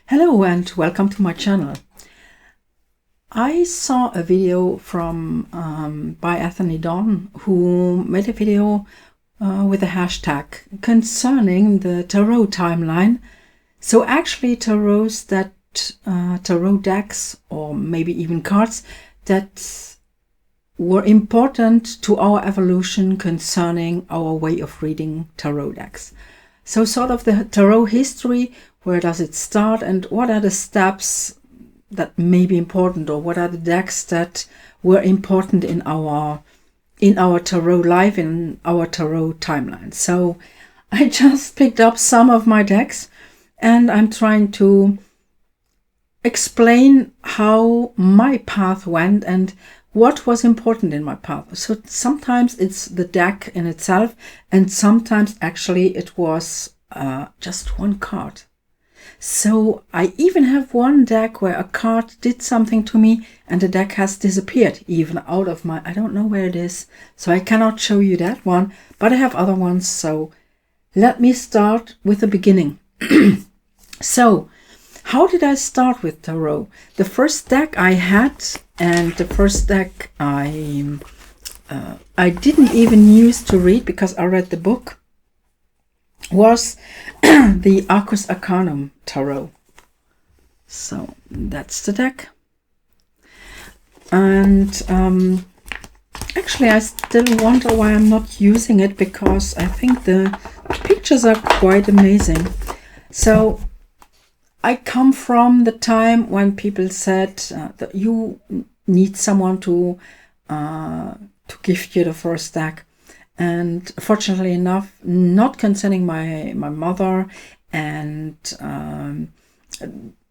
Hello and welcome to my channel. I saw a video from by Anthony Don, who made a video with a hashtag concerning the tarot timeline. So actually tarot decks, or maybe even cards, that were important to our evolution concerning our way of reading tarot decks. So sort of the tarot history, where does it start and what are the steps that may be important, or what are the decks that were important in our tarot life, in our tarot timeline. So I just picked up some of my decks and I'm trying to explain how my path went and what was important in my path. So sometimes it's the deck in itself, and sometimes actually it was just one card. So I even have one deck where a card did something to me and the deck has disappeared even out of my, I don't know where it is, so I cannot show you that one, but I have other ones. So let me start with the beginning. So how did I start with tarot? The first deck I had, and the first deck I didn't even use to read because I read the book, was the Arcus Arcanum Tarot. So that's the deck. And actually I still wonder why I'm not using it, because I think the pictures are quite amazing. So I come from the time when people said that you need someone to gift you the first deck. And fortunately enough, not concerning my mother and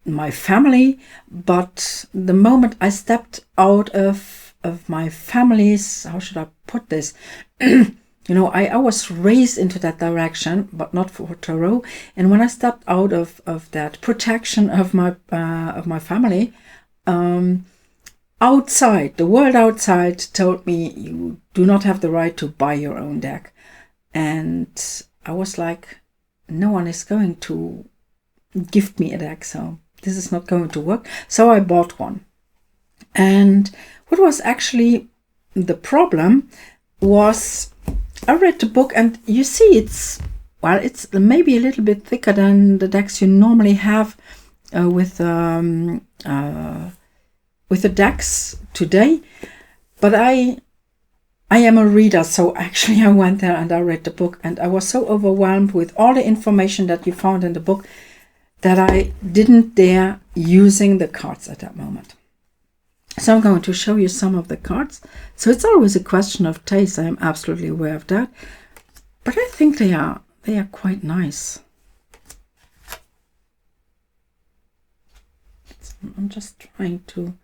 my family, but the moment I stepped out of my family's, how should I put this? You know, I was raised into that direction, but not for tarot. And when I stepped out of that protection of my family, outside, the world outside told me you do not have the right to buy your own deck. And I was like, no one is going to gift me a deck, so this is not going to work. So I bought one. And what was actually the problem was I read the book, and you see it's maybe a little bit thicker than the decks you normally have with the decks today, but I am a reader, so actually I went there and I read the book, and I was so overwhelmed with all the information that you found in the book that I didn't dare using the cards at that moment. So I'm going to show you some of the cards. So it's always a question of taste, I am absolutely aware of that, but I think they are quite nice. I'm just trying to,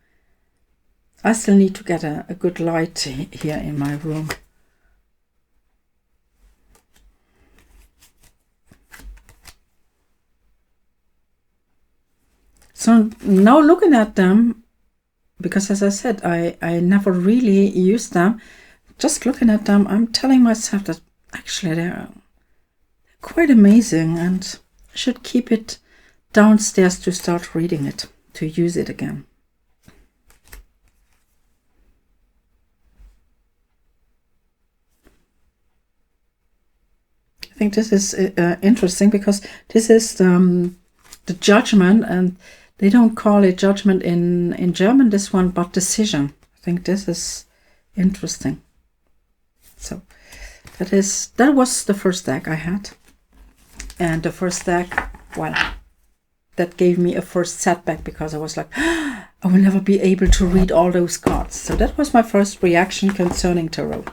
I still need to get a good light here in my room. So now looking at them, because as I said, I never really used them, just looking at them, I'm telling myself that actually they're quite amazing, and I should keep it downstairs to start reading it, to use it again. I think this is interesting, because this is the Judgment, and they don't call it Judgment in German, this one, but Decision. I think this is interesting. So that was the first deck I had, and the first deck, well, that gave me a first setback, because I was like, I will never be able to read all those cards. So that was my first reaction concerning tarot.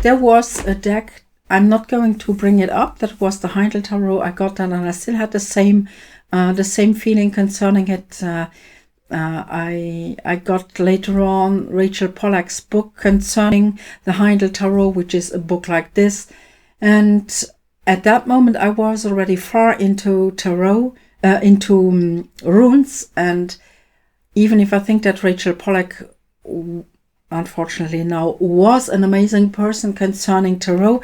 There was a deck, I'm not going to bring it up, that was the Heindel Tarot. I got that and I still had the same feeling concerning it. I got later on Rachel Pollack's book concerning the Heindel Tarot, which is a book like this. And at that moment I was already far into tarot, into runes. And even if I think that Rachel Pollack, unfortunately now, was an amazing person concerning tarot,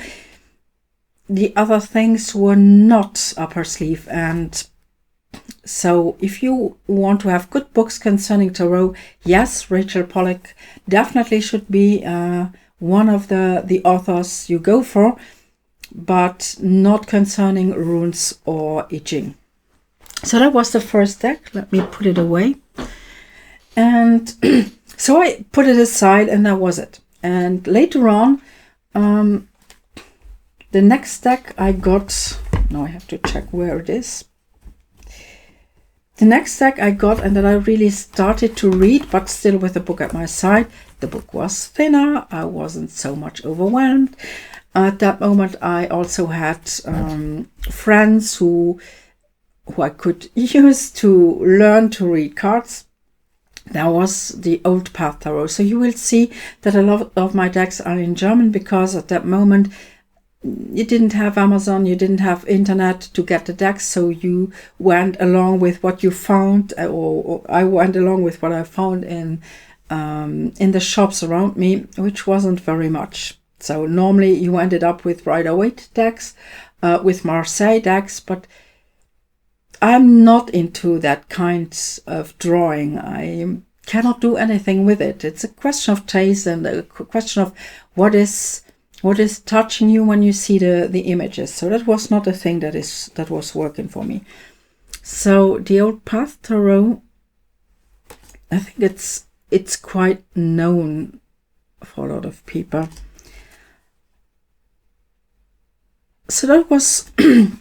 the other things were not up her sleeve. And so if you want to have good books concerning tarot, yes, Rachel Pollack definitely should be one of the authors you go for, but not concerning runes or I Ching. So that was the first deck. Let me put it away. And so I put it aside, and that was it. And later on, the next deck I got, now I have to check where it is. The next deck I got, and that I really started to read, but still with the book at my side. The book was thinner. I wasn't so much overwhelmed. At that moment, I also had friends who I could use to learn to read cards. That was the Old Path Tarot. So you will see that a lot of my decks are in German, because at that moment you didn't have Amazon, you didn't have internet to get the decks, so you went along with what you found, or I went along with what I found in the shops around me, which wasn't very much. So normally you ended up with Rider-Waite decks, with Marseille decks, but I'm not into that kind of drawing. I cannot do anything with it. It's a question of taste and a question of what is touching you when you see the images. So that was not a thing that was working for me. So the Old Path Tarot, I think it's quite known for a lot of people. So that was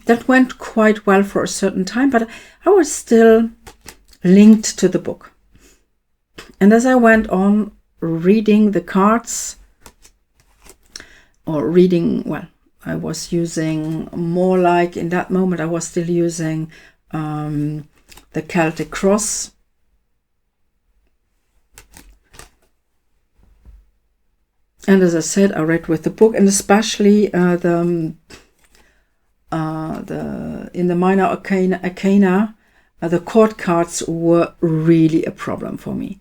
that went quite well for a certain time, but I was still linked to the book. And as I went on reading the cards, or reading, well, I was using more like, in that moment I was still using the Celtic Cross. And as I said, I read with the book, and especially in the Minor Arcana, the court cards were really a problem for me.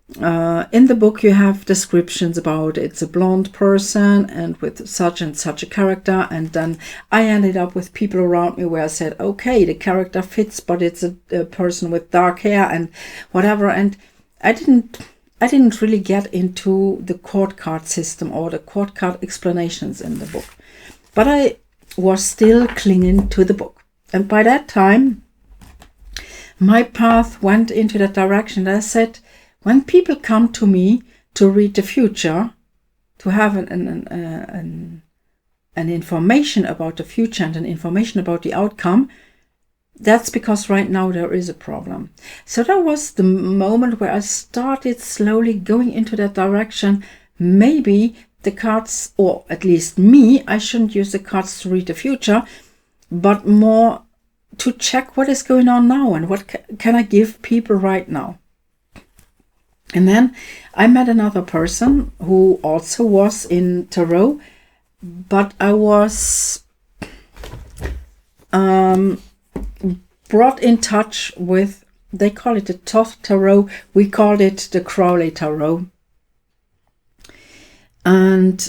In the book you have descriptions about it's a blonde person and with such and such a character, and then I ended up with people around me where I said, okay, the character fits, but it's a person with dark hair and whatever, and I didn't really get into the court card system or the court card explanations in the book, but I was still clinging to the book. And by that time my path went into that direction. I said, when people come to me to read the future, to have an information about the future and an information about the outcome, that's because right now there is a problem. So that was the moment where I started slowly going into that direction. Maybe the cards, or at least me, I shouldn't use the cards to read the future, but more to check what is going on now and what can I give people right now. And then I met another person who also was in tarot, but I was brought in touch with, they call it the Thoth Tarot, we called it the Crowley Tarot. And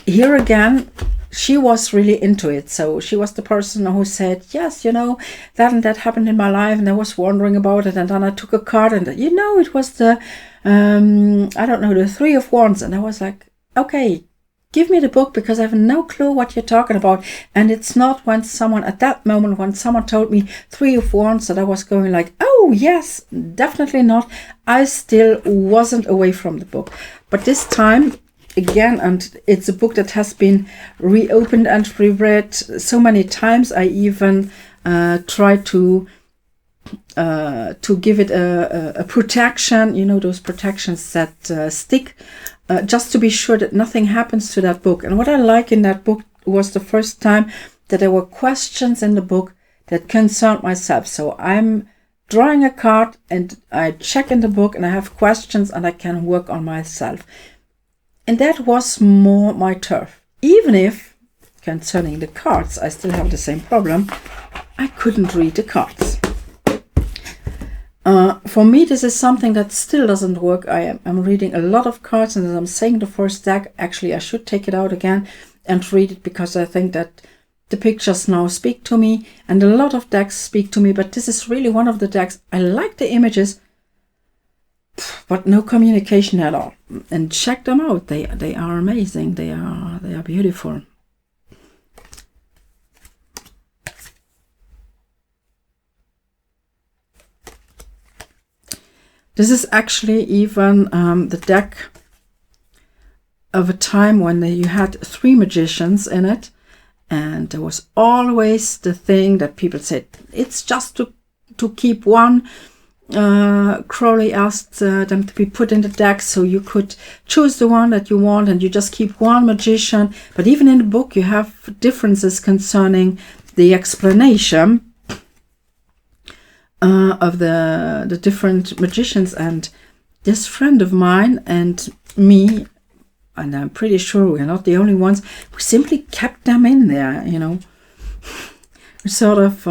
here again, she was really into it. So she was the person who said, yes, you know, that and that happened in my life, and I was wondering about it, and then I took a card, and you know, it was the I don't know, the Three of Wands. And I was like, okay, give me the book, because I have no clue what you're talking about. And it's not when someone, at that moment, when someone told me Three of Wands, that I was going like, oh yes, definitely not. I still wasn't away from the book. But this time, again, and it's a book that has been reopened and reread so many times. I even tried to give it a protection, you know, those protections that stick, just to be sure that nothing happens to that book. And what I like in that book was the first time that there were questions in the book that concerned myself. So I'm drawing a card and I check in the book and I have questions and I can work on myself. And that was more my turf. Even if, concerning the cards, I still have the same problem. I couldn't read the cards. For me, this is something that still doesn't work. I'm reading a lot of cards, and as I'm saying the first deck, actually I should take it out again and read it, because I think that the pictures now speak to me, and a lot of decks speak to me, but this is really one of the decks. I like the images, but no communication at all. And check them out. They are amazing. They are beautiful. This is actually even the deck of a time when you had 3 magicians in it, and there was always the thing that people said, it's just to keep one. Crowley asked them to be put in the deck so you could choose the one that you want, and you just keep one magician. But even in the book you have differences concerning the explanation of the different magicians. And this friend of mine and me, and I'm pretty sure we're not the only ones, we simply kept them in there, you know. Sort of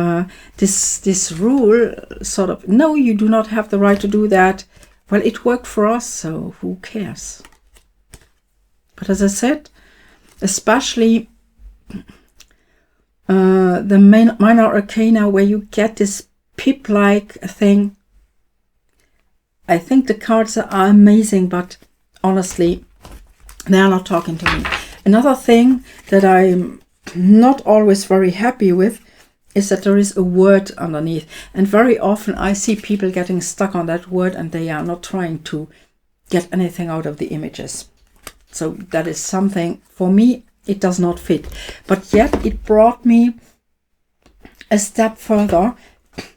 this rule, sort of, no, you do not have the right to do that. Well, it worked for us, so who cares? But as I said, especially the minor arcana, where you get this pip-like thing, I think the cards are amazing, but honestly, they are not talking to me. Another thing that I'm not always very happy with is that there is a word underneath, and very often I see people getting stuck on that word, and they are not trying to get anything out of the images. So that is something, for me, it does not fit. But yet it brought me a step further,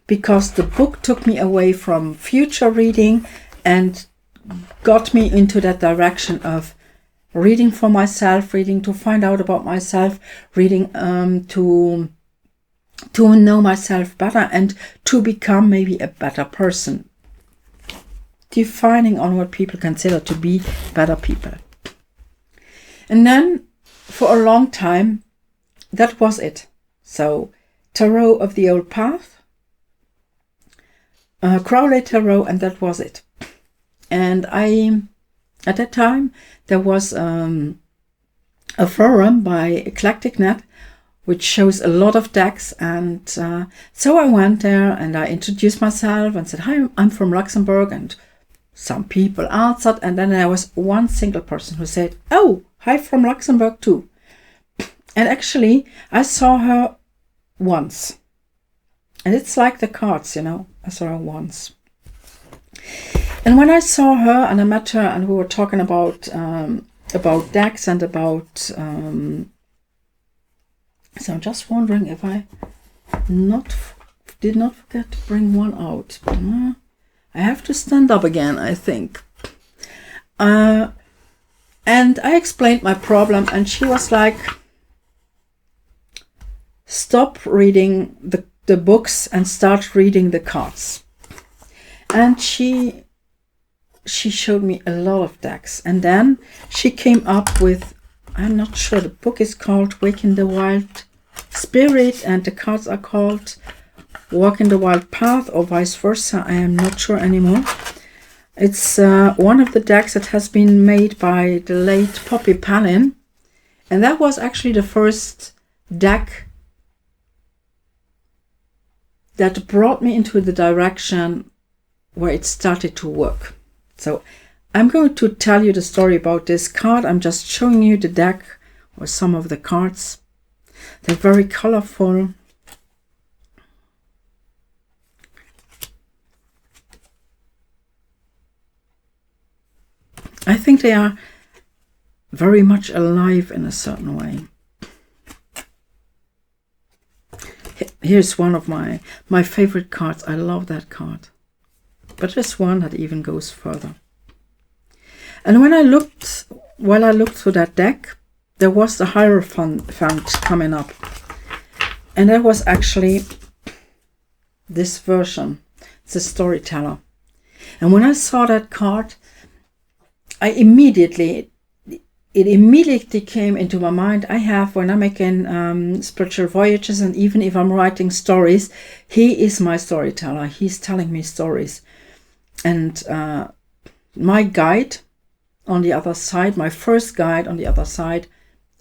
because the book took me away from future reading and got me into that direction of reading for myself, reading to find out about myself, reading to know myself better, and to become maybe a better person. Defining on what people consider to be better people. And then for a long time, that was it. So Tarot of the Old Path, Crowley Tarot, and that was it. And at that time, there was a forum by EclecticNet, which shows a lot of decks, and so I went there and I introduced myself and said, hi, I'm from Luxembourg, and some people answered, and then there was one single person who said, oh, hi, from Luxembourg too. And actually I saw her once, and it's like the cards, you know, I saw her once. And when I saw her and I met her and we were talking about decks and about so I'm just wondering if I did not forget to bring one out. I have to stand up again, I think. And I explained my problem, and she was like, stop reading the books and start reading the cards. And she showed me a lot of decks, and then she came up with, I'm not sure, the book is called Wake in the Wild Spirit, and the cards are called Walk in the Wild Path, or vice versa. I am not sure anymore. It's one of the decks that has been made by the late Poppy Palin, and that was actually the first deck that brought me into the direction where it started to work. So I'm going to tell you the story about this card. I'm just showing you the deck or some of the cards. They're very colorful. I think they are very much alive in a certain way. Here's one of my favorite cards. I love that card. But there's one that even goes further. And when while I looked through that deck, there was the Hierophant coming up. And that was actually this version. It's a Storyteller. And when I saw that card, I immediately, it immediately came into my mind. I have, when I'm making spiritual voyages, and even if I'm writing stories, he is my storyteller. He's telling me stories. And my guide on the other side, my first guide on the other side,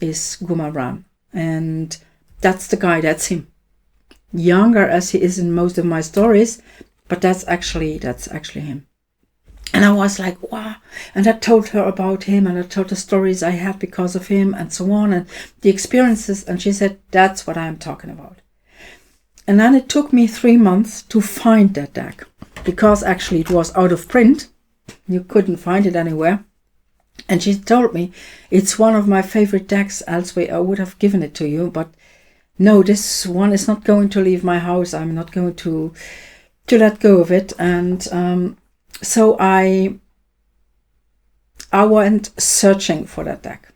is Gumaran. And that's the guy, that's him. Younger as he is in most of my stories, but that's actually him. And I was like, wow. And I told her about him, and I told the stories I had because of him, and so on, and the experiences. And she said, that's what I'm talking about. And then it took me 3 months to find that deck, because actually it was out of print. You couldn't find it anywhere. And she told me, it's one of my favorite decks, elsewhere I would have given it to you, but no, this one is not going to leave my house. I'm not going to let go of it. And so I went searching for that deck.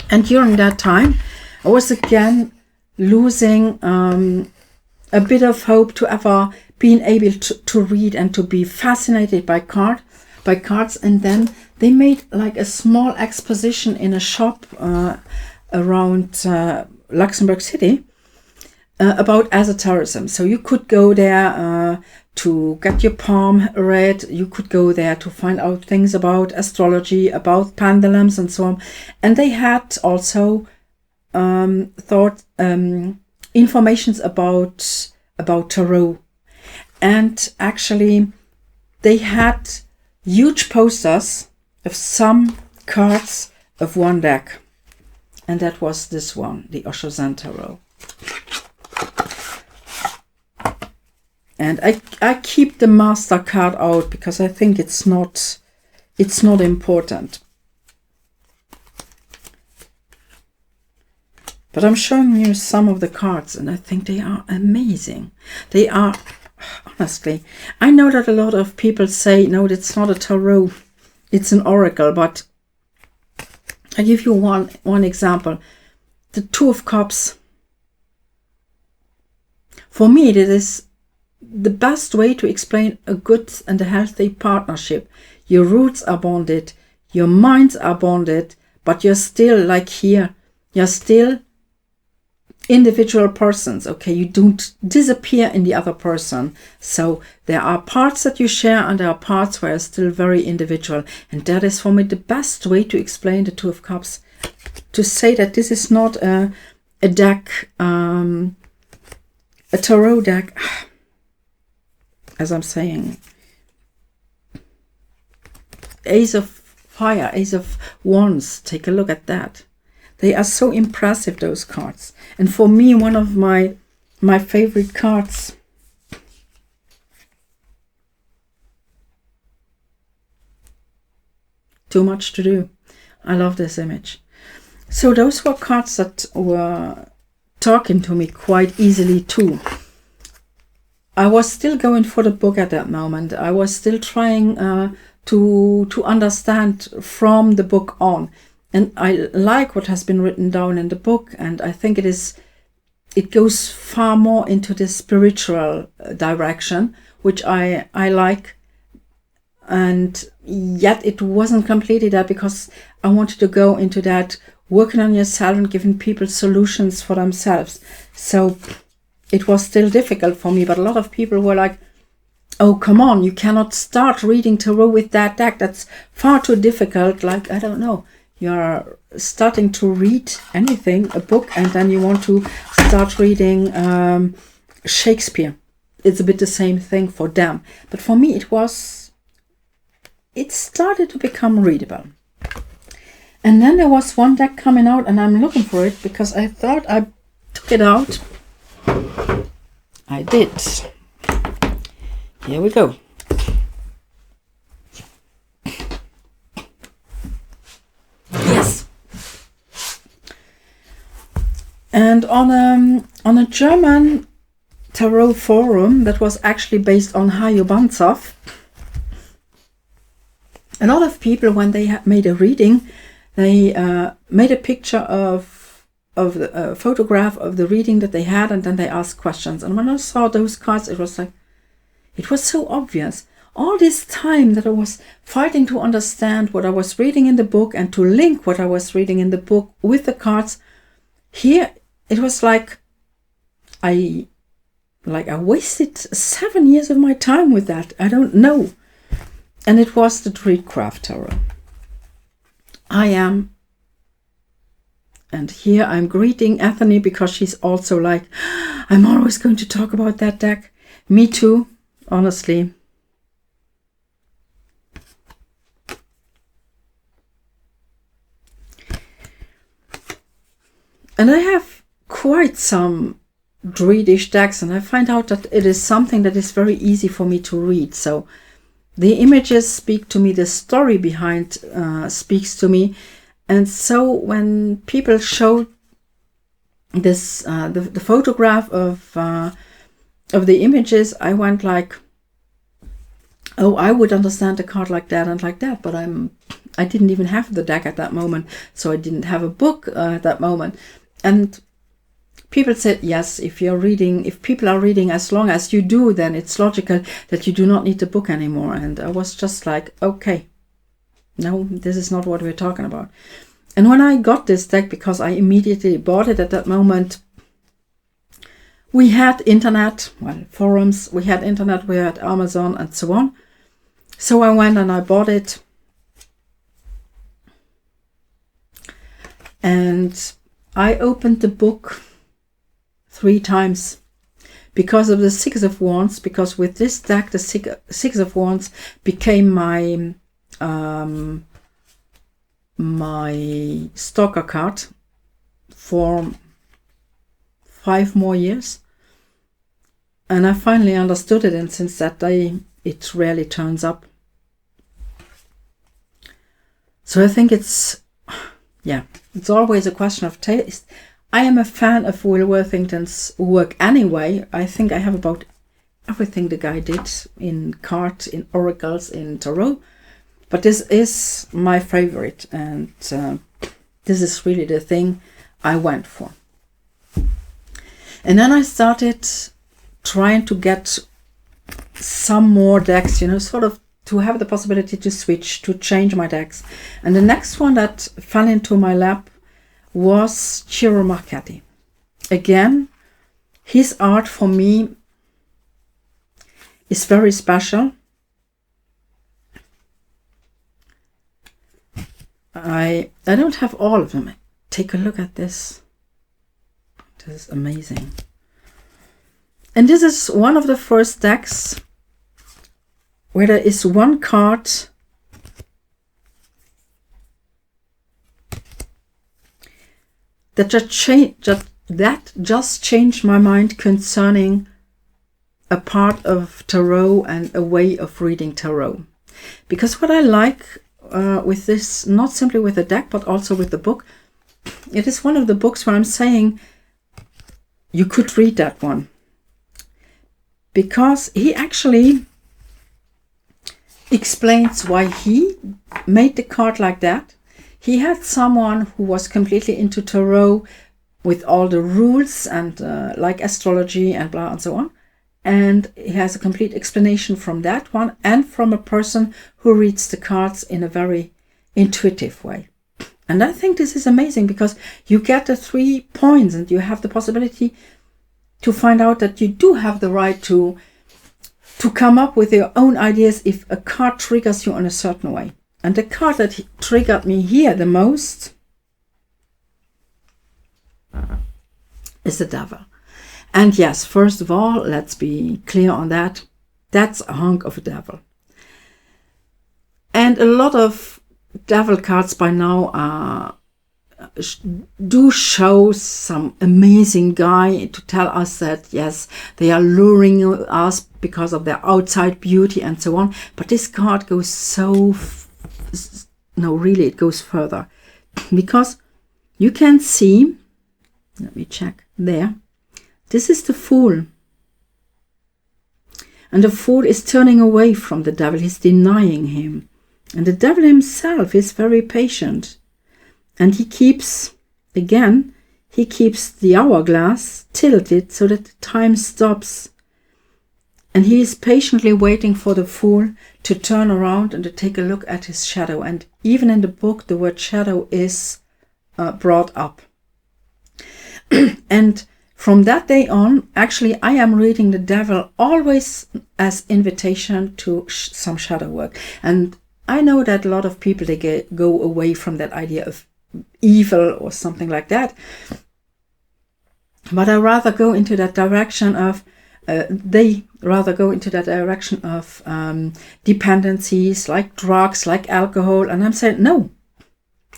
And during that time, I was again losing a bit of hope to ever being able to read and to be fascinated by cards. And then they made like a small exposition in a shop around Luxembourg City about esotericism. So you could go there to get your palm read. You could go there to find out things about astrology, about pendulums, and so on. And they had also informations about tarot. And actually, they had huge posters of some cards of one deck. And that was this one, the Osho Zen Tarot. And I keep the master card out because I think it's not important. But I'm showing you some of the cards, and I think they are amazing. They are, honestly, I know that a lot of people say, no, it's not a tarot, it's an oracle, but I give you one example. The Two of Cups. For me, it is the best way to explain a good and a healthy partnership. Your roots are bonded, your minds are bonded, but you're still, like here, you're still individual persons, okay? You don't disappear in the other person. So there are parts that you share, and there are parts where you're still very individual. And that is for me the best way to explain the Two of Cups. To say that this is not a deck, a tarot deck, as I'm saying. Ace of Fire, Ace of Wands, take a look at that. They are so impressive, those cards. And for me, one of my favorite cards. Too much to do. I love this image. So those were cards that were talking to me quite easily too. I was still going for the book at that moment. I was still trying to understand from the book on. And I like what has been written down in the book, and I think it goes far more into the spiritual direction, which I like. And yet it wasn't completely that, because I wanted to go into that, working on yourself and giving people solutions for themselves. So it was still difficult for me, but a lot of people were like, oh, come on, you cannot start reading tarot with that deck. That's far too difficult. Like, I don't know. You're starting to read anything, a book, and then you want to start reading Shakespeare. It's a bit the same thing for them. But for me, it started to become readable. And then there was one deck coming out, and I'm looking for it because I thought I took it out. I did. Here we go. Yes. And on a German tarot forum that was actually based on Hajo Banzhaf, a lot of people, when they made a reading, they made a picture of the photograph of the reading that they had, and then they asked questions. And when I saw those cards, it was like, it was so obvious. all this time that I was fighting to understand what I was reading in the book and to link what I was reading in the book with the cards, here it was like I wasted 7 years of my time with that. I don't know. And it was the Dreidcraft Tarot. And here I'm greeting Anthony because she's also like, I'm always going to talk about that deck. Me too, honestly. And I have quite some Druidish decks, and I find out that it is something that is very easy for me to read. So the images speak to me, the story behind speaks to me. And so when people show this, the photograph of the images, I went like, oh, I would understand a card like that and like that, but I didn't even have the deck at that moment, so I didn't have a book at that moment. And people said, yes, if people are reading as long as you do, then it's logical that you do not need the book anymore. And I was just like, okay, no, this is not what we're talking about. And when I got this deck, because I immediately bought it at that moment, we had internet, well, forums, we had internet, we had Amazon and so on. So I went and I bought it. And I opened the book 3 times because of the Six of Wands, because with this deck, the Six of Wands became my my stalker card for 5 more years. And I finally understood it, and since that day, it rarely turns up. So I think it's always a question of taste. I am a fan of Will Worthington's work anyway. I think I have about everything the guy did in cards, in oracles, in tarot. But this is my favorite, and this is really the thing I went for. And then I started trying to get some more decks, sort of to have the possibility to switch, to change my decks. And the next one that fell into my lap was Ciro Marchetti. Again, his art for me is very special. I don't have all of them. Take a look at this. This is amazing. And this is one of the first decks where there is one card that just changed my mind concerning a part of tarot and a way of reading tarot. Because what I like with this, not simply with the deck, but also with the book, it is one of the books where I'm saying you could read that one. Because he actually explains why he made the card like that. He had someone who was completely into tarot with all the rules and like astrology and blah and so on. And he has a complete explanation from that one and from a person who reads the cards in a very intuitive way. And I think this is amazing because you get the 3 points and you have the possibility to find out that you do have the right to come up with your own ideas if a card triggers you in a certain way. And the card that triggered me here the most is the Devil. And yes, first of all, let's be clear on that. That's a hunk of a devil. And a lot of devil cards by now do show some amazing guy to tell us that, yes, they are luring us because of their outside beauty and so on. But this card goes really, it goes further. Because you can see, let me check there. This is the Fool. And the Fool is turning away from the devil. He's denying him. And the devil himself is very patient. And he keeps the hourglass tilted so that the time stops. And he is patiently waiting for the fool to turn around and to take a look at his shadow. And even in the book, the word shadow is brought up. And from that day on, actually, I am reading the devil always as invitation to some shadow work. And I know that a lot of people, they go away from that idea of evil or something like that. But I rather go into that direction of, they rather go into that direction of dependencies like drugs, like alcohol. And I'm saying, no,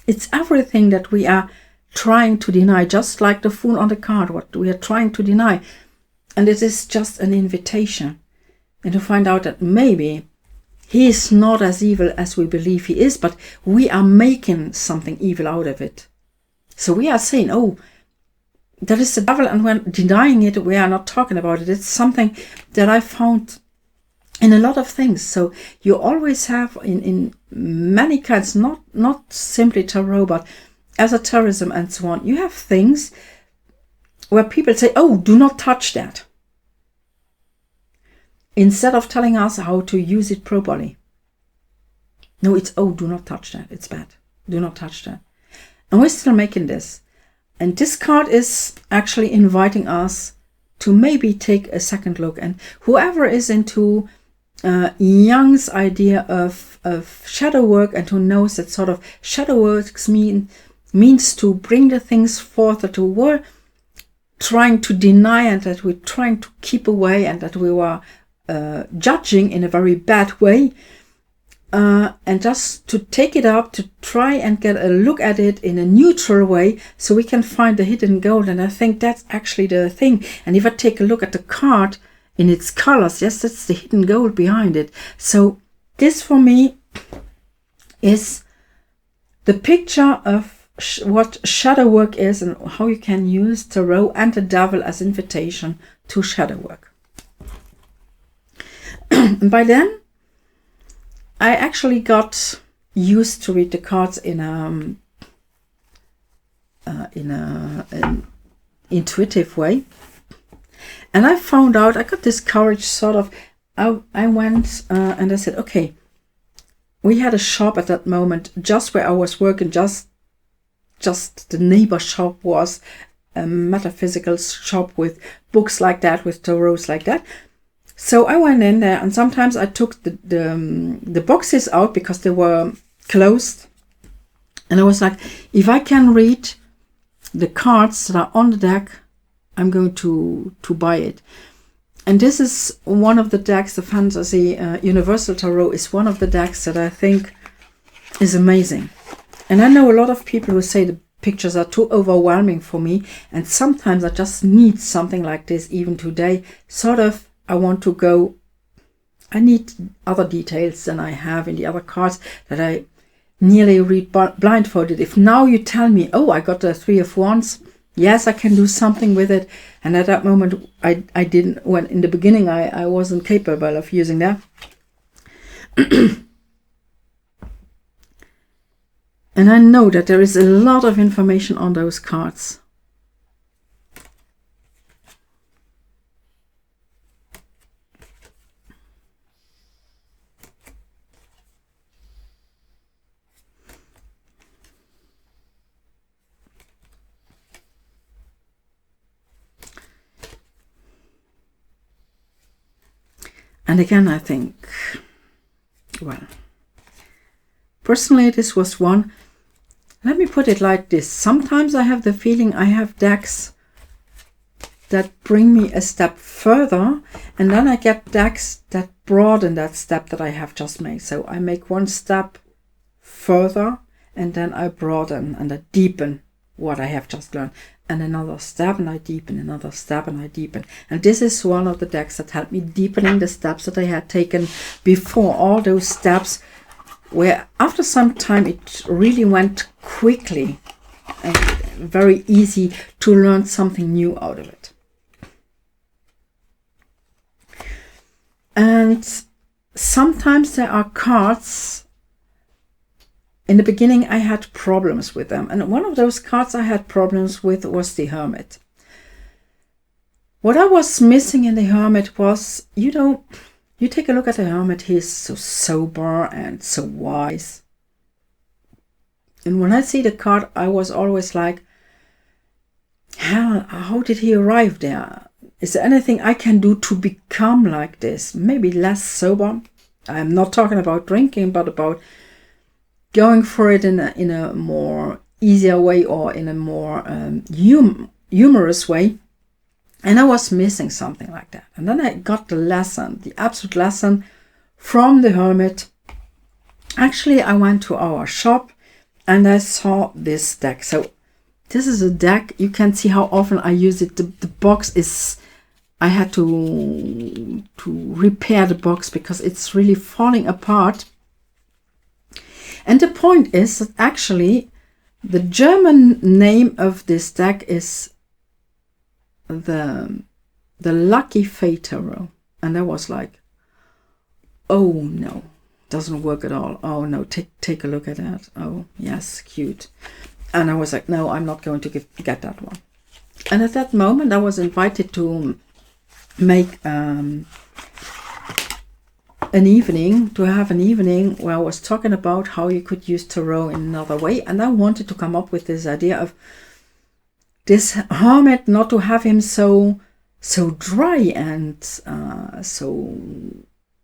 it's everything that we are trying to deny, just like the fool on the card, what we are trying to deny. And it is just an invitation. And to find out that maybe he is not as evil as we believe he is, but we are making something evil out of it. So we are saying, oh, that is the devil, and when denying it, we are not talking about it. It's something that I found in a lot of things. So you always have in many kinds, not simply tarot, but esotericism and so on, you have things where people say, oh, do not touch that, instead of telling us how to use it properly. No, it's, oh, do not touch that, it's bad, do not touch that. And we're still making this. And this card is actually inviting us to maybe take a second look. And whoever is into Jung's idea of shadow work, and who knows that sort of shadow works means to bring the things forth that we were trying to deny, and that we're trying to keep away, and that we were judging in a very bad way. And just to take it up, to try and get a look at it in a neutral way, so we can find the hidden gold. And I think that's actually the thing. And if I take a look at the card in its colors, yes, that's the hidden gold behind it. So this for me is the picture of what shadow work is, and how you can use tarot and the devil as invitation to shadow work. And by then, I actually got used to read the cards in an intuitive way, and I found out, I got this courage sort of. I went and I said, okay, we had a shop at that moment just where I was working. Just the neighbor shop was a metaphysical shop with books like that, with tarots like that. So I went in there, and sometimes I took the boxes out because they were closed. And I was like, if I can read the cards that are on the deck, I'm going to buy it. And this is one of the decks, the Fantasy Universal Tarot is one of the decks that I think is amazing. And I know a lot of people who say the pictures are too overwhelming for me. And sometimes I just need something like this, even today, sort of. I need other details than I have in the other cards that I nearly read blindfolded. If now you tell me, oh, I got the Three of Wands, yes, I can do something with it. And at that moment, I didn't, when in the beginning, I wasn't capable of using that. And I know that there is a lot of information on those cards. And again, I think, well, personally, this was one. Let me put it like this. Sometimes I have the feeling I have decks that bring me a step further, and then I get decks that broaden that step that I have just made. So I make one step further, and then I broaden and I deepen what I have just learned. And another step, and I deepen, another step, and I deepen. And this is one of the decks that helped me deepening the steps that I had taken before. All those steps where after some time it really went quickly and very easy to learn something new out of it. And sometimes there are cards. In the beginning, I had problems with them. And one of those cards I had problems with was the Hermit. what I was missing in the hermit was, you take a look at the hermit, he's so sober and so wise. And when I see the card, I was always like, hell, how did he arrive there? Is there anything I can do to become like this? Maybe less sober. I'm not talking about drinking, but about going for it in a more easier way, or in a more humorous way. And I was missing something like that. And then I got the lesson, the absolute lesson from the hermit. Actually, I went to our shop and I saw this deck. So this is a deck. You can see how often I use it. The box is, I had to repair the box because it's really falling apart. And the point is that actually the German name of this deck is the Lucky Fate Tarot. And I was like, oh no, doesn't work at all. Oh no, take a look at that. Oh yes, cute. And I was like, no, I'm not going to get that one. And at that moment I was invited to make an evening where I was talking about how you could use tarot in another way. And I wanted to come up with this idea of this hermit, not to have him so dry and so,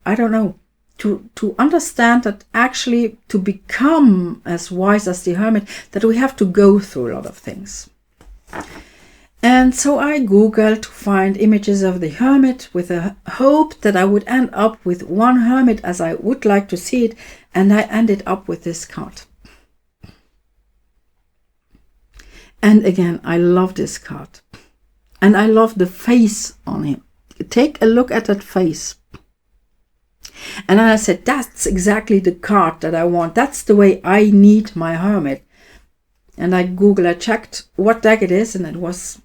I don't know, to understand that actually to become as wise as the hermit, that we have to go through a lot of things. And so I googled to find images of the hermit with a hope that I would end up with one hermit as I would like to see it, and I ended up with this card. And again, I love this card. And I love the face on him. Take a look at that face. And then I said, that's exactly the card that I want. That's the way I need my hermit. And I checked what deck it is, and it was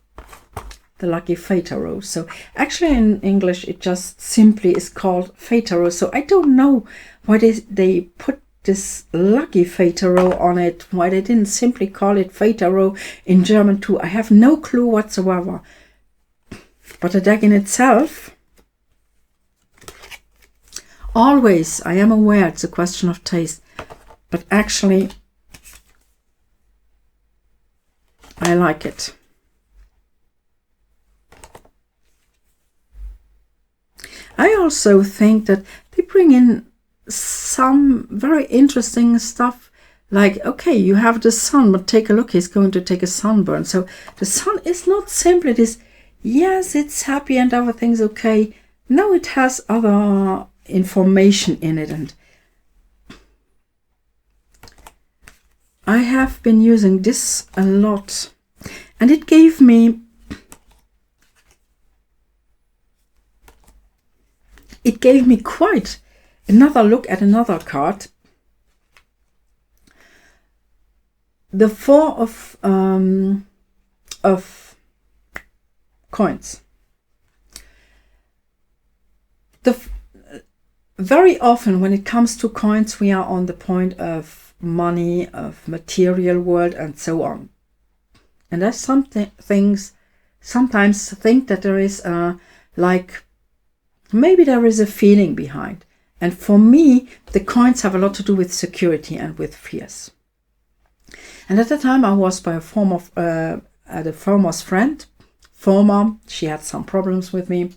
the Lucky Fate Tarot. So actually in English, it just simply is called Fate Tarot. So I don't know why they put this Lucky Fate Tarot on it, why they didn't simply call it Fate Tarot in German too. I have no clue whatsoever. But the deck in itself, always, I am aware it's a question of taste, but actually I like it. I also think that they bring in some very interesting stuff, like, okay, you have the sun, but take a look, he's going to take a sunburn. So the sun is not simply this, yes, it's happy and everything's okay. No, it has other information in it. And I have been using this a lot, and it gave me quite another look at another card. The Four of Coins. Very often when it comes to coins, we are on the point of money, of material world, and so on. And there's some things sometimes think that there is like, maybe there is a feeling behind. And for me, the coins have a lot to do with security and with fears. And at the time I was by a foremost friend. She had some problems with me.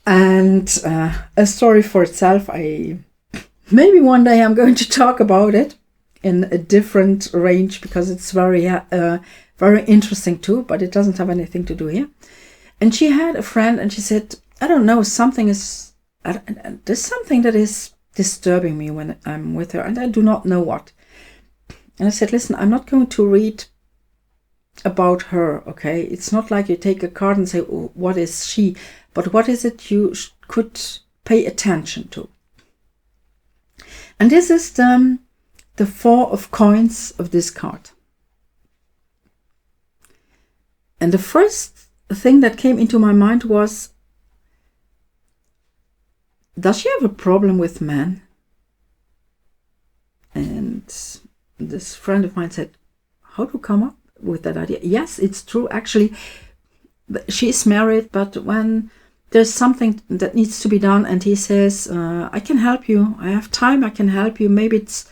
And a story for itself. Maybe one day I'm going to talk about it in a different range, because it's very interesting too, but it doesn't have anything to do here. And she had a friend, and she said, I don't know, there's something that is disturbing me when I'm with her, and I do not know what. And I said, listen, I'm not going to read about her, okay? It's not like you take a card and say, oh, what is she? But what is it you could pay attention to? And this is the Four of Coins of this card. And the first thing that came into my mind was, does she have a problem with men? And this friend of mine said, how to come up with that idea? Yes, it's true. Actually, she is married, but when there's something that needs to be done and he says, I can help you, I have time, I can help you, maybe it's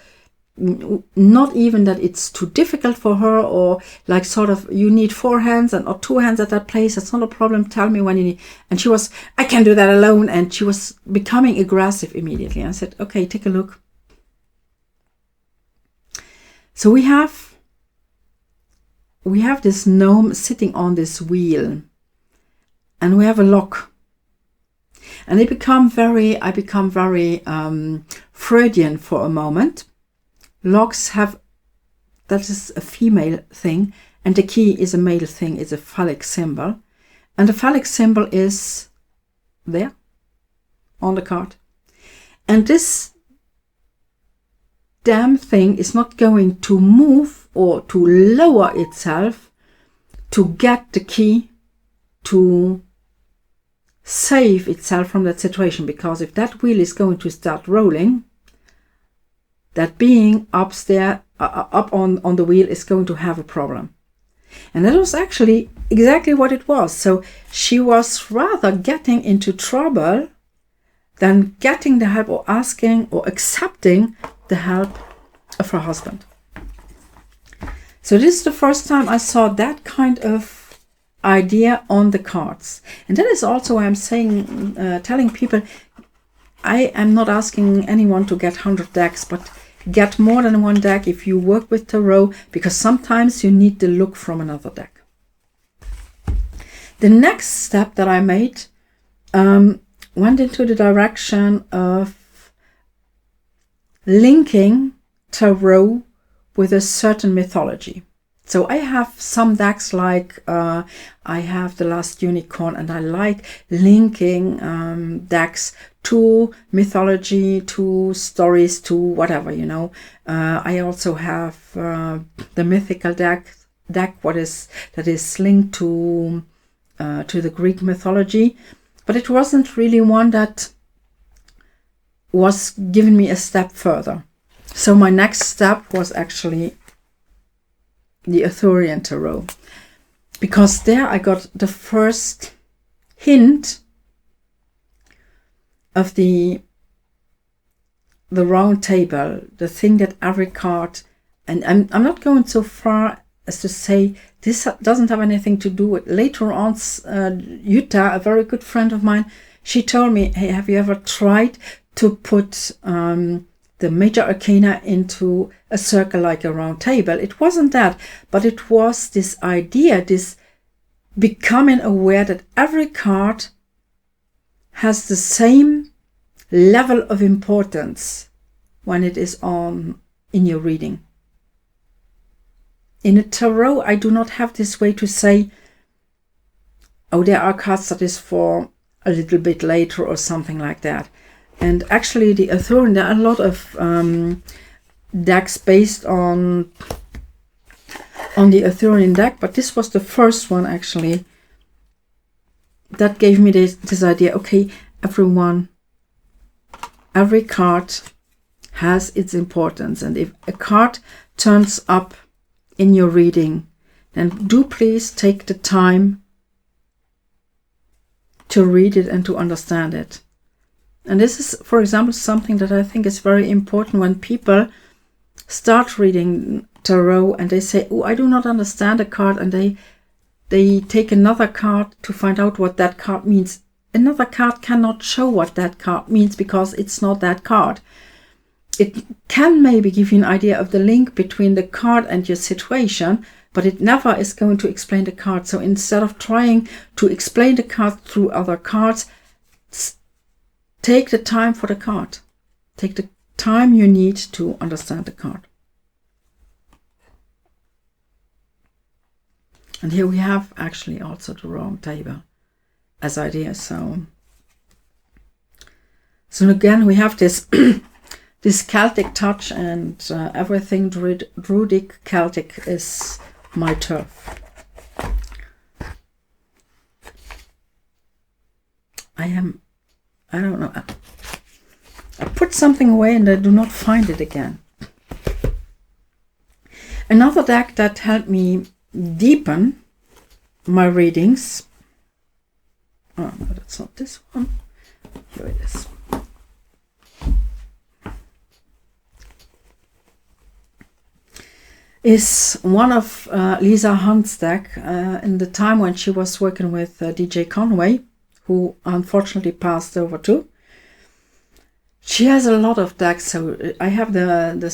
not even that it's too difficult for her, or like sort of you need 4 hands or 2 hands at that place, that's not a problem, tell me when you need. And she was, I can do that alone, and she was becoming aggressive immediately. I said, okay, take a look. So we have this gnome sitting on this wheel, and we have a lock. And I become very Freudian for a moment. Locks have, that is a female thing, and the key is a male thing, it's a phallic symbol. And the phallic symbol is there on the card. And this damn thing is not going to move or to lower itself to get the key to save itself from that situation, because if that wheel is going to start rolling, that being upstairs, up on the wheel is going to have a problem. And that was actually exactly what it was. So she was rather getting into trouble than getting the help or asking or accepting the help of her husband. So this is the first time I saw that kind of idea on the cards. And that is also why I'm saying, telling people, I am not asking anyone to get 100 decks, but get more than 1 deck if you work with tarot, because sometimes you need the look from another deck. The next step that I made went into the direction of linking tarot with a certain mythology. So I have some decks like I have the Last Unicorn, and I like linking decks to mythology, to stories, to whatever, you know. I also have the mythical deck that is linked to the Greek mythology, but it wasn't really one that was giving me a step further. So my next step was actually the Arthurian Tarot, because there I got the first hint of the round table, the thing that every card, and I'm not going so far as to say this doesn't have anything to do with later on. Jutta, a very good friend of mine, she told me, hey, have you ever tried to put the major arcana into a circle like a round table? It wasn't that, but it was this idea, this becoming aware that every card has the same level of importance when it is on in your reading. In a tarot, I do not have this way to say, oh, there are cards that is for a little bit later or something like that. And actually the Arthurian, there are a lot of decks based on the Arthurian deck, but this was the first one actually that gave me this idea. Okay, every card has its importance, and if a card turns up in your reading, then do please take the time to read it and to understand it. And this is, for example, something that I think is very important when people start reading tarot and they say, oh, I do not understand a card, and they take another card to find out what that card means. Another card cannot show what that card means because it's not that card. It can maybe give you an idea of the link between the card and your situation, but it never is going to explain the card. So instead of trying to explain the card through other cards, take the time for the card. Take the time you need to understand the card. And here we have actually also the round table as idea. So again, we have this this Celtic touch, and everything Druidic Celtic is my turf. I don't know. I put something away and I do not find it again. Another deck that helped me deepen my readings Oh no, that's not this one. Here it is. Is one of Lisa Hunt's deck in the time when she was working with DJ Conway, who unfortunately passed over too. She has a lot of decks, so I have the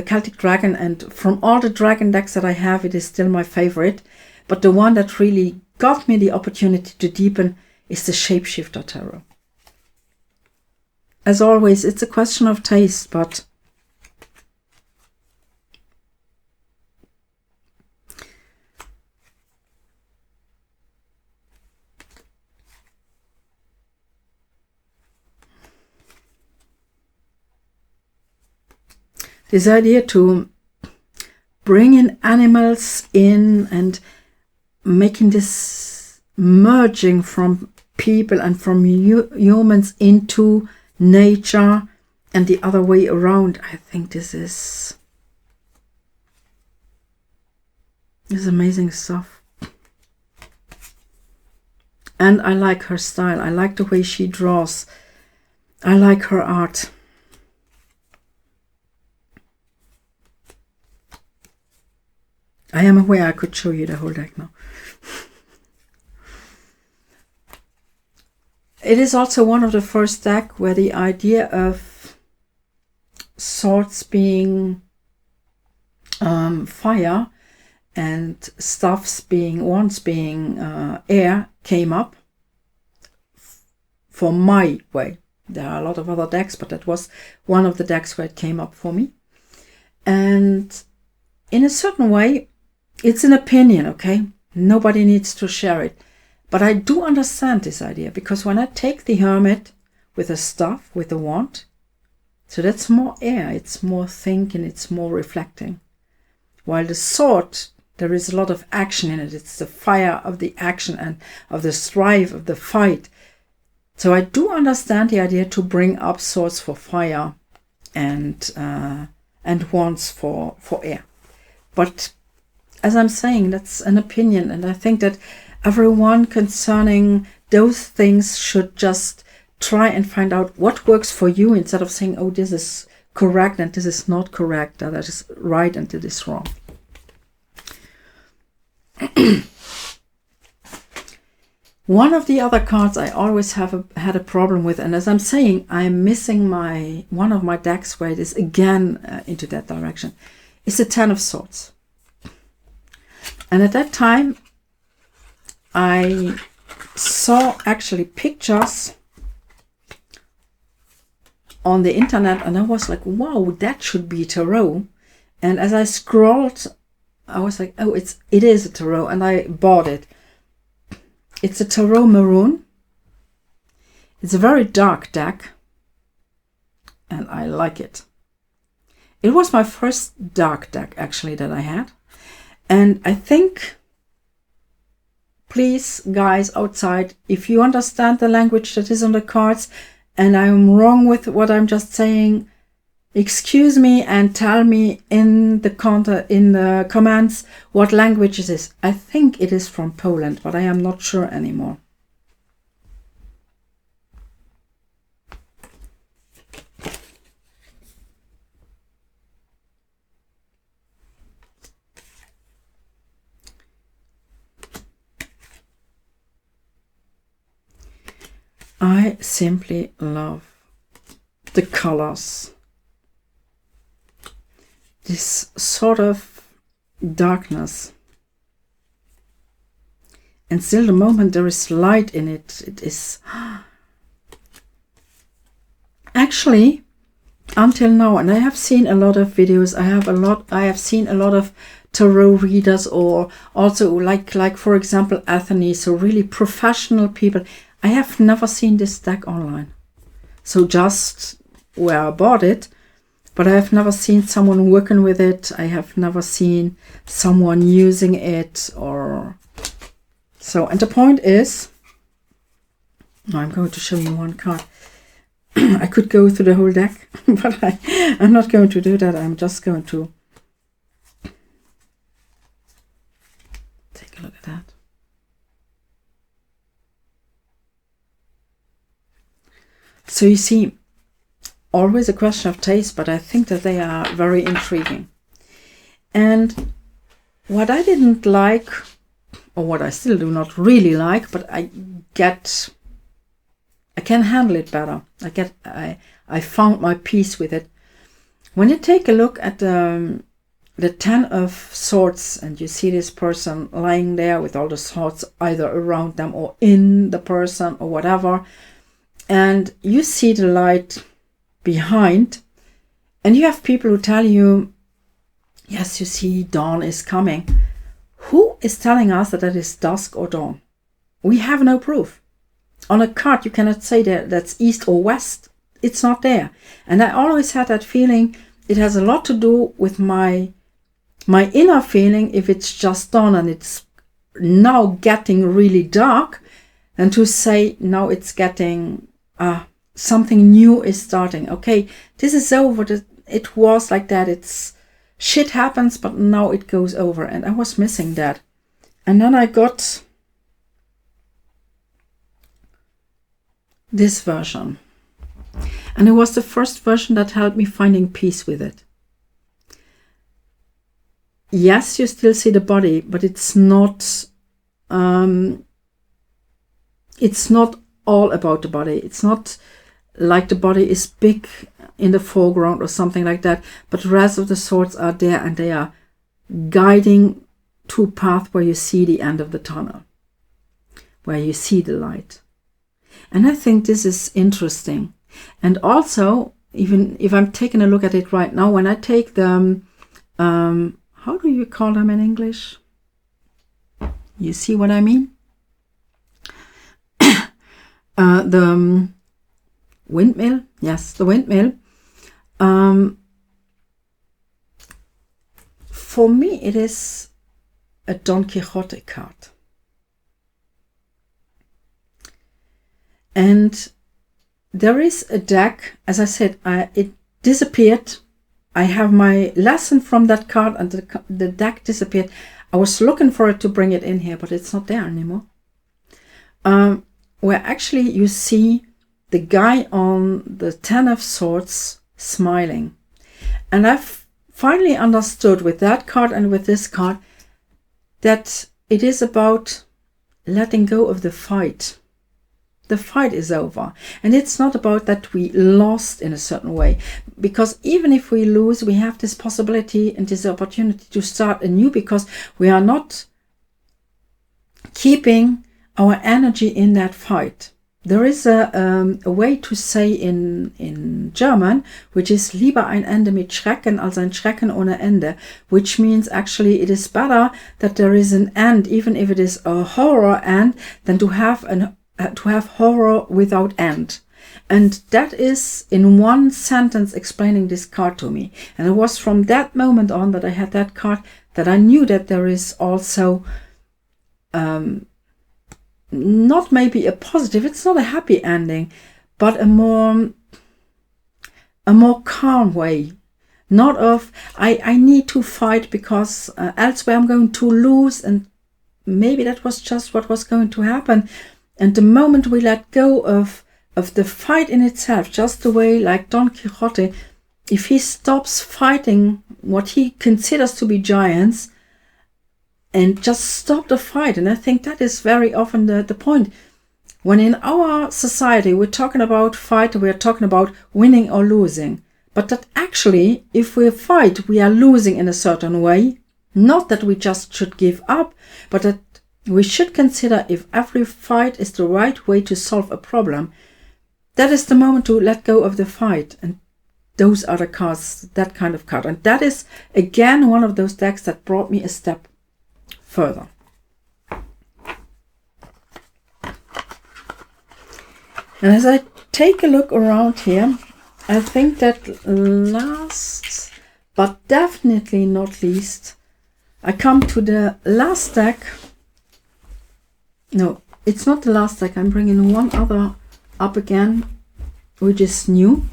Celtic Dragon, and from all the dragon decks that I have, it is still my favorite. But the one that really got me the opportunity to deepen is the Shapeshifter Tarot. As always, it's a question of taste, but this idea to bring in animals in and making this merging from people and from humans into nature and the other way around. I think this is amazing stuff. And I like her style. I like the way she draws. I like her art. I am aware I could show you the whole deck now. It is also one of the first deck where the idea of swords being fire and wands being air came up for my way. There are a lot of other decks, but that was one of the decks where it came up for me. And in a certain way, it's an opinion, okay? Nobody needs to share it. But I do understand this idea, because when I take the Hermit with a staff, with a wand, so that's more air, it's more thinking, it's more reflecting. While the sword, there is a lot of action in it. It's the fire of the action and of the strife, of the fight. So I do understand the idea to bring up swords for fire and wands for air. But as I'm saying, that's an opinion, and I think that everyone concerning those things should just try and find out what works for you, instead of saying, oh, this is correct and this is not correct, that is right and that is wrong. One of the other cards I always had a problem with, and as I'm saying, I'm missing one of my decks where it is again into that direction, is the Ten of Swords. And at that time, I saw actually pictures on the internet, and I was like, wow, that should be tarot. And as I scrolled, I was like, oh, it is a tarot, and I bought it. It's a Tarot Maroon. It's a very dark deck, and I like it. It was my first dark deck actually that I had. And I think, please, guys outside, if you understand the language that is on the cards and I'm wrong with what I'm just saying, excuse me and tell me in the comments what language it is. I think it is from Poland, but I am not sure anymore. I simply love the colors. This sort of darkness. And still the moment there is light in it, it is... Actually, until now, and I have seen a lot of videos, I have seen a lot of tarot readers, or also like for example, Anthony, so really professional people. I have never seen this deck online. So just where I bought it, but I have never seen someone working with it. I have never seen someone using it, or so. And the point is, I'm going to show you one card. I could go through the whole deck, but I'm not going to do that. I'm just going to take a look at that. So you see, always a question of taste, but I think that they are very intriguing. And what I didn't like, or what I still do not really like, but I can handle it better. I found my peace with it. When you take a look at the 10 of Swords, and you see this person lying there with all the swords either around them or in the person or whatever, and you see the light behind, and you have people who tell you, yes, you see, dawn is coming. Who is telling us that is dusk or dawn? We have no proof. On a card, you cannot say that that's east or west. It's not there. And I always had that feeling. It has a lot to do with my inner feeling, if it's just dawn and it's now getting really dark, and to say now it's getting something new is starting. Okay, this is over. It was like that. It's shit happens, but now it goes over, and I was missing that. And then I got this version, and it was the first version that helped me finding peace with it. Yes, you still see the body, but it's not all about the body. It's not like the body is big in the foreground or something like that, but the rest of the swords are there, and they are guiding to a path where you see the end of the tunnel, where you see the light. And I think this is interesting. And also, even if I'm taking a look at it right now, when I take the how do you call them in English? You see what I mean? The windmill. Yes, the windmill. For me, it is a Don Quixote card. And there is a deck, as I said, it disappeared. I have my lesson from that card, and the deck disappeared. I was looking for it to bring it in here, but it's not there anymore. Where actually you see the guy on the 10 of Swords smiling. And I've finally understood with that card and with this card that it is about letting go of the fight. The fight is over. And it's not about that we lost in a certain way. Because even if we lose, we have this possibility and this opportunity to start anew, because we are not keeping our energy in that fight. There is a way to say in German, which is lieber ein Ende mit Schrecken als ein Schrecken ohne Ende, which means actually it is better that there is an end, even if it is a horror end, than to have horror without end. And that is in one sentence explaining this card to me. And it was from that moment on that I had that card that I knew that there is also not maybe a positive, it's not a happy ending, but a more calm way. Not of I need to fight because elsewhere I'm going to lose, and maybe that was just what was going to happen. And the moment we let go of the fight in itself, just the way like Don Quixote, if he stops fighting what he considers to be giants and just stop the fight. And I think that is very often the point. When in our society we're talking about fight, we're talking about winning or losing. But that actually, if we fight, we are losing in a certain way. Not that we just should give up, but that we should consider if every fight is the right way to solve a problem. That is the moment to let go of the fight. And those are the cards, that kind of card. And that is, again, one of those decks that brought me a step further. And as I take a look around here, I think that last, but definitely not least, I come to the last deck. No, it's not the last deck. I'm bringing one other up again, which is new.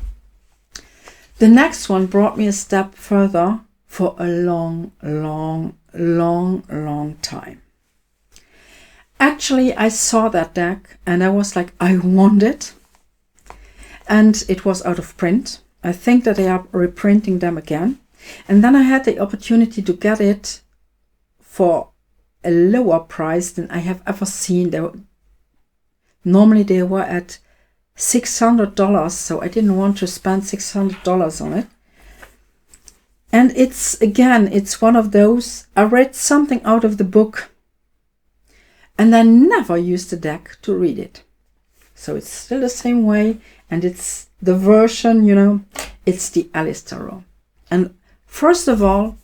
The next one brought me a step further for a long time. Actually, I saw that deck and I was like, I want it. and it was out of print. I think that they are reprinting them again. And then I had the opportunity to get it for a lower price than I have ever seen. Normally they were at $600, so I didn't want to spend $600 on it. And it's one of those, I read something out of the book and I never used the deck to read it. So it's still the same way, and it's the version, it's the Alice Tarot. And first of all,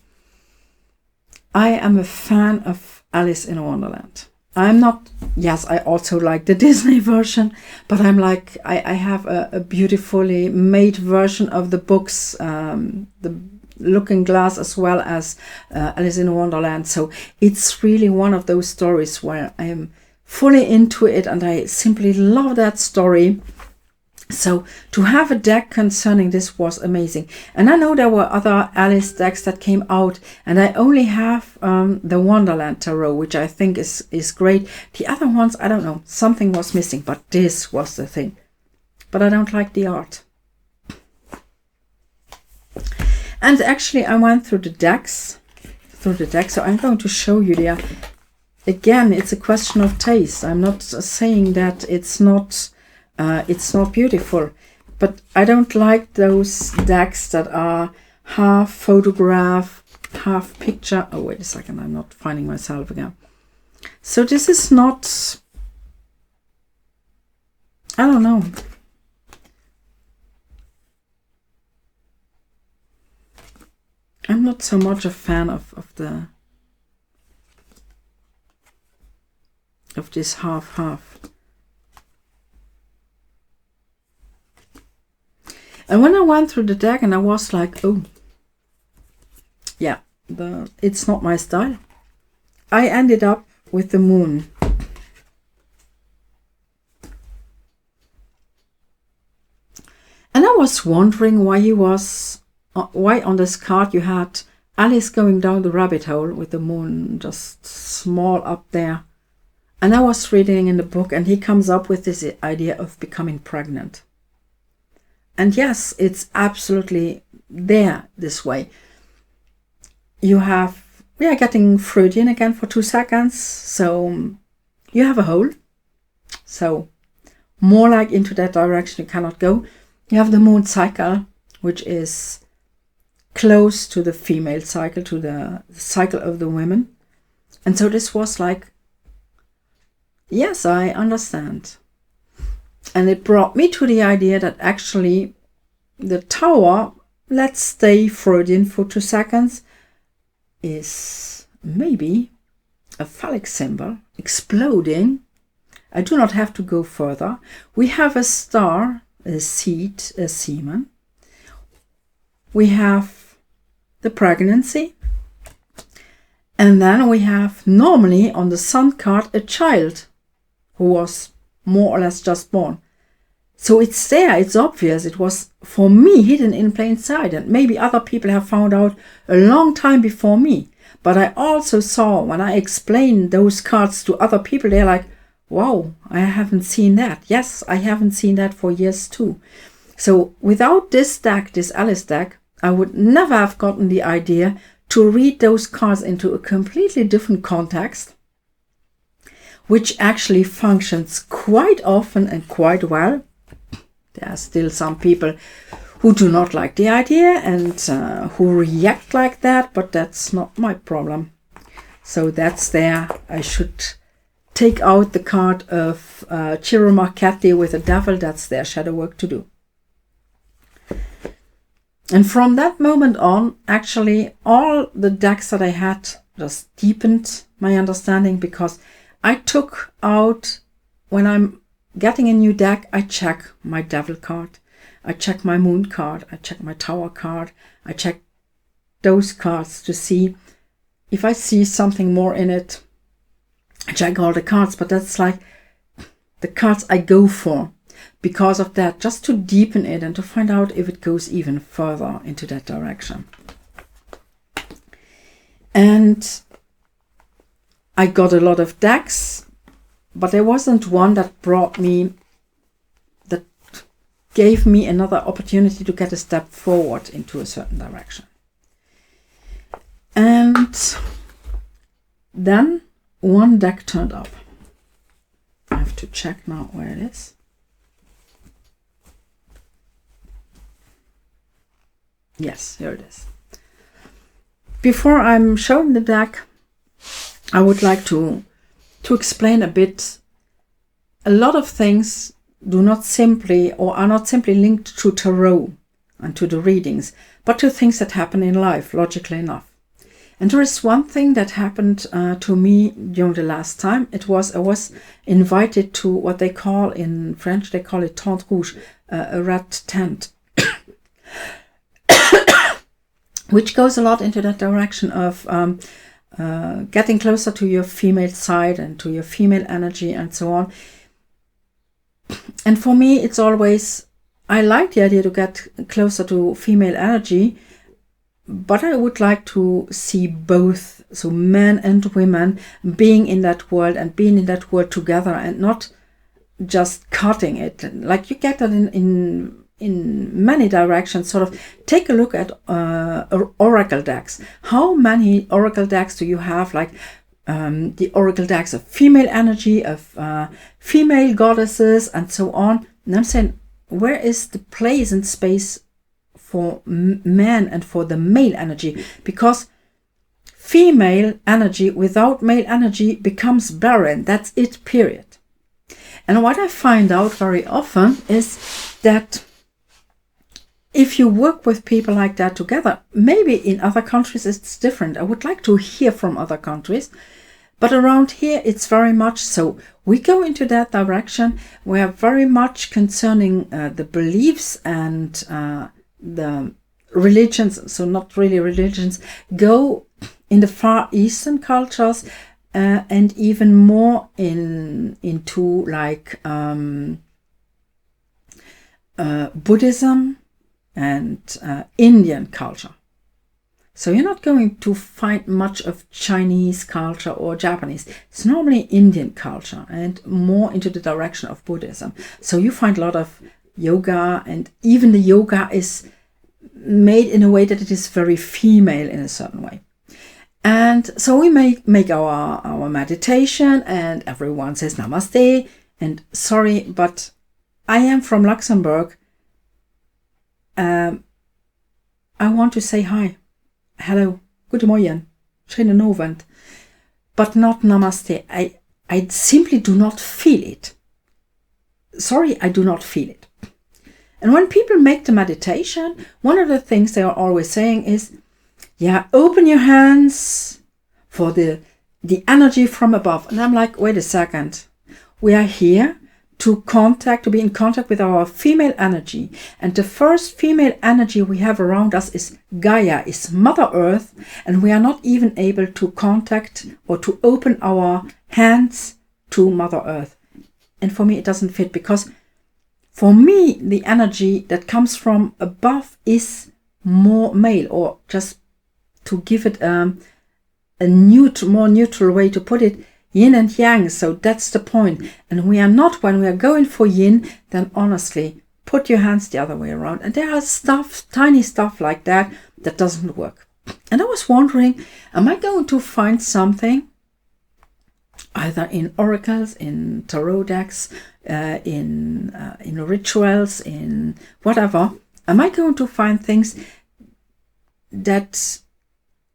I am a fan of Alice in Wonderland. Yes, I also like the Disney version, but I'm like, I have a beautifully made version of the books, the Looking Glass as well as Alice in Wonderland. So it's really one of those stories where I am fully into it and I simply love that story. So to have a deck concerning this was amazing. And I know there were other Alice decks that came out, and I only have the Wonderland Tarot, which I think is great. The other ones, I don't know, something was missing, but this was the thing. But I don't like the art. And actually I went through the decks, so I'm going to show you there. Again, it's a question of taste. I'm not saying that it's not beautiful, but I don't like those decks that are half photograph, half picture. Oh, wait a second, I'm not finding myself again. So this is not, I don't know. I'm not so much a fan of this half. And when I went through the deck and I was like, oh, yeah, it's not my style. I ended up with the Moon. And I was wondering why on this card you had Alice going down the rabbit hole with the Moon just small up there. And I was reading in the book and he comes up with this idea of becoming pregnant. And yes, it's absolutely there this way. We are getting Freudian again for 2 seconds. So you have a hole. So more like into that direction you cannot go. You have the moon cycle, which is close to the female cycle, to the cycle of the women. And so this was like, yes, I understand. And it brought me to the idea that actually the tower, let's stay Freudian for 2 seconds, is maybe a phallic symbol exploding. I do not have to go further. We have a star, a seed, a semen. We have the pregnancy. And then we have normally on the sun card a child who was more or less just born. So it's there, it's obvious. It was, for me, hidden in plain sight. And maybe other people have found out a long time before me. But I also saw, when I explained those cards to other people, they're like, wow, I haven't seen that. Yes, I haven't seen that for years too. So without this deck, this Alice deck, I would never have gotten the idea to read those cards into a completely different context, which actually functions quite often and quite well. There are still some people who do not like the idea and who react like that, but that's not my problem. So that's there. I should take out the card of Ciro Marchetti with a devil. That's their shadow work to do. And from that moment on, actually, all the decks that I had just deepened my understanding, because I took out, when I'm getting a new deck, I check my devil card, I check my moon card, I check my tower card, I check those cards to see if I see something more in it. I check all the cards, but that's like the cards I go for. Because of that, just to deepen it and to find out if it goes even further into that direction. And I got a lot of decks, but there wasn't one that brought me, that gave me another opportunity to get a step forward into a certain direction. And then one deck turned up. I have to check now where it is. Yes, here it is. Before I'm showing the deck, I would like to explain a bit. A lot of things do not simply or are not simply linked to tarot and to the readings, but to things that happen in life, logically enough. And there is one thing that happened to me during the last time. I was invited to what they call in French, they call it tente rouge, a red tent, which goes a lot into that direction of getting closer to your female side and to your female energy and so on. And for me, it's always, I like the idea to get closer to female energy, but I would like to see both, so men and women, being in that world and being in that world together and not just cutting it. Like you get that in many directions. Sort of take a look at oracle decks. How many oracle decks do you have? Like the oracle decks of female energy, of female goddesses, and so on. And I'm saying, where is the place and space for men and for the male energy? Because female energy without male energy becomes barren. That's it, period. And what I find out very often is that if you work with people like that together, maybe in other countries it's different. I would like to hear from other countries. But around here, it's very much so. We go into that direction. We are very much concerning the beliefs and the religions, so not really religions, go in the Far Eastern cultures and even more into like Buddhism and Indian culture. So you're not going to find much of Chinese culture or Japanese. It's normally Indian culture and more into the direction of Buddhism. So you find a lot of yoga, and even the yoga is made in a way that it is very female in a certain way. And so we make our meditation, and everyone says namaste. And sorry, but I am from Luxembourg. I want to say hi. Hello, good morning, schönen Abend, but not namaste. I simply do not feel it. Sorry, I do not feel it. And when people make the meditation, one of the things they are always saying is, yeah, open your hands for the energy from above. And I'm like, wait a second. We are here to be in contact with our female energy. And the first female energy we have around us is Gaia, is Mother Earth. And we are not even able to contact or to open our hands to Mother Earth. And for me, it doesn't fit, because for me, the energy that comes from above is more male, or just to give it a more neutral way to put it, yin and yang. So that's the point. And we are not, when we are going for yin, then honestly, put your hands the other way around. And there are tiny stuff like that doesn't work. And I was wondering, am I going to find something either in oracles, in tarot decks, in rituals, in whatever? Am I going to find things that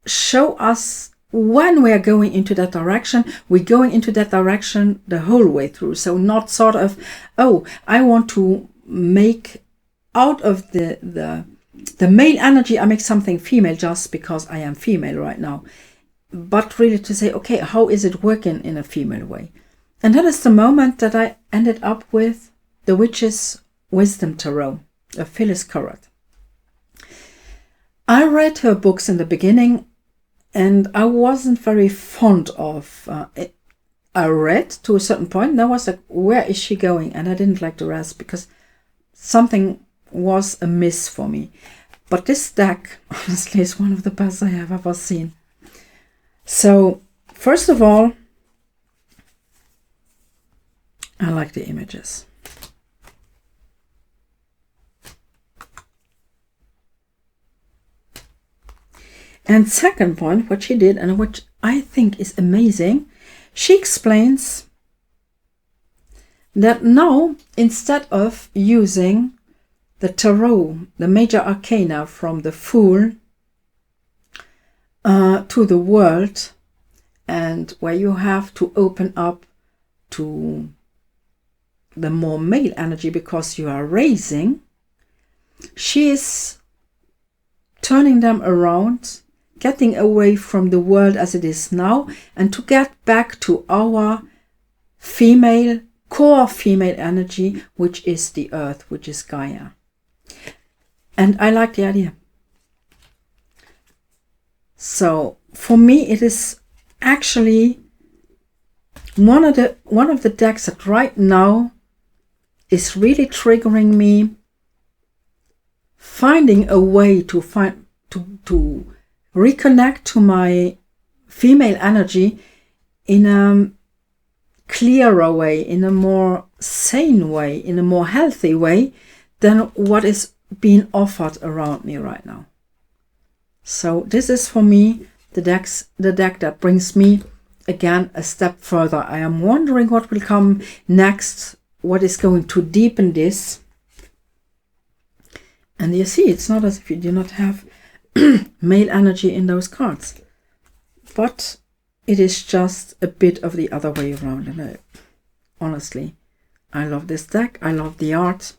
show us when we are going into that direction, we're going into that direction the whole way through? So not sort of, oh, I want to make out of the male energy, I make something female just because I am female right now. But really to say, okay, how is it working in a female way? And that is the moment that I ended up with the Witch's Wisdom Tarot of Phyllis Curott. I read her books in the beginning, and I wasn't very fond of it. I read to a certain point, and I was like, where is she going? And I didn't like the rest because something was amiss for me. But this deck, honestly, is one of the best I have ever seen. So, first of all, I like the images. And second point, what she did, and what I think is amazing, she explains that now, instead of using the tarot, the major arcana from the Fool to the World, and where you have to open up to the more male energy because you are raising, she is turning them around, getting away from the world as it is now, and to get back to our female, core female energy, which is the earth, which is Gaia. And I like the idea. So for me, it is actually one of the decks that right now is really triggering me, finding a way to reconnect to my female energy in a clearer way, in a more sane way, in a more healthy way than what is being offered around me right now. So this is for me the deck that brings me again a step further. I am wondering what will come next, what is going to deepen this. And you see, it's not as if you do not have male energy in those cards, but it is just a bit of the other way around. And honestly, I love this deck. I love the art.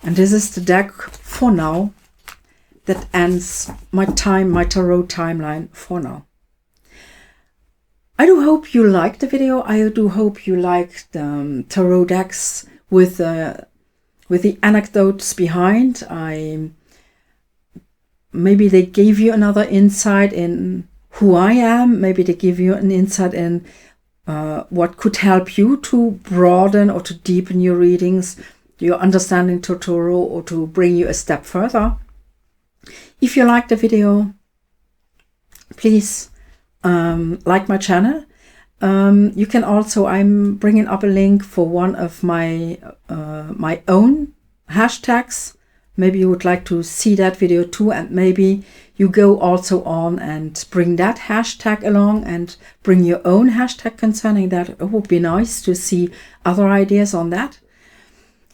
And this is the deck for now that ends my tarot timeline for now. I do hope you liked the video. I do hope you liked the tarot decks with the anecdotes behind. Maybe they gave you another insight in who I am. Maybe they give you an insight in what could help you to broaden or to deepen your readings, your understanding to tarot, or to bring you a step further. If you like the video, please like my channel. You can also, I'm bringing up a link for one of my my own hashtags. Maybe you would like to see that video too, and maybe you go also on and bring that hashtag along and bring your own hashtag concerning that. It would be nice to see other ideas on that.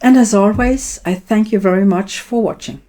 And as always, I thank you very much for watching.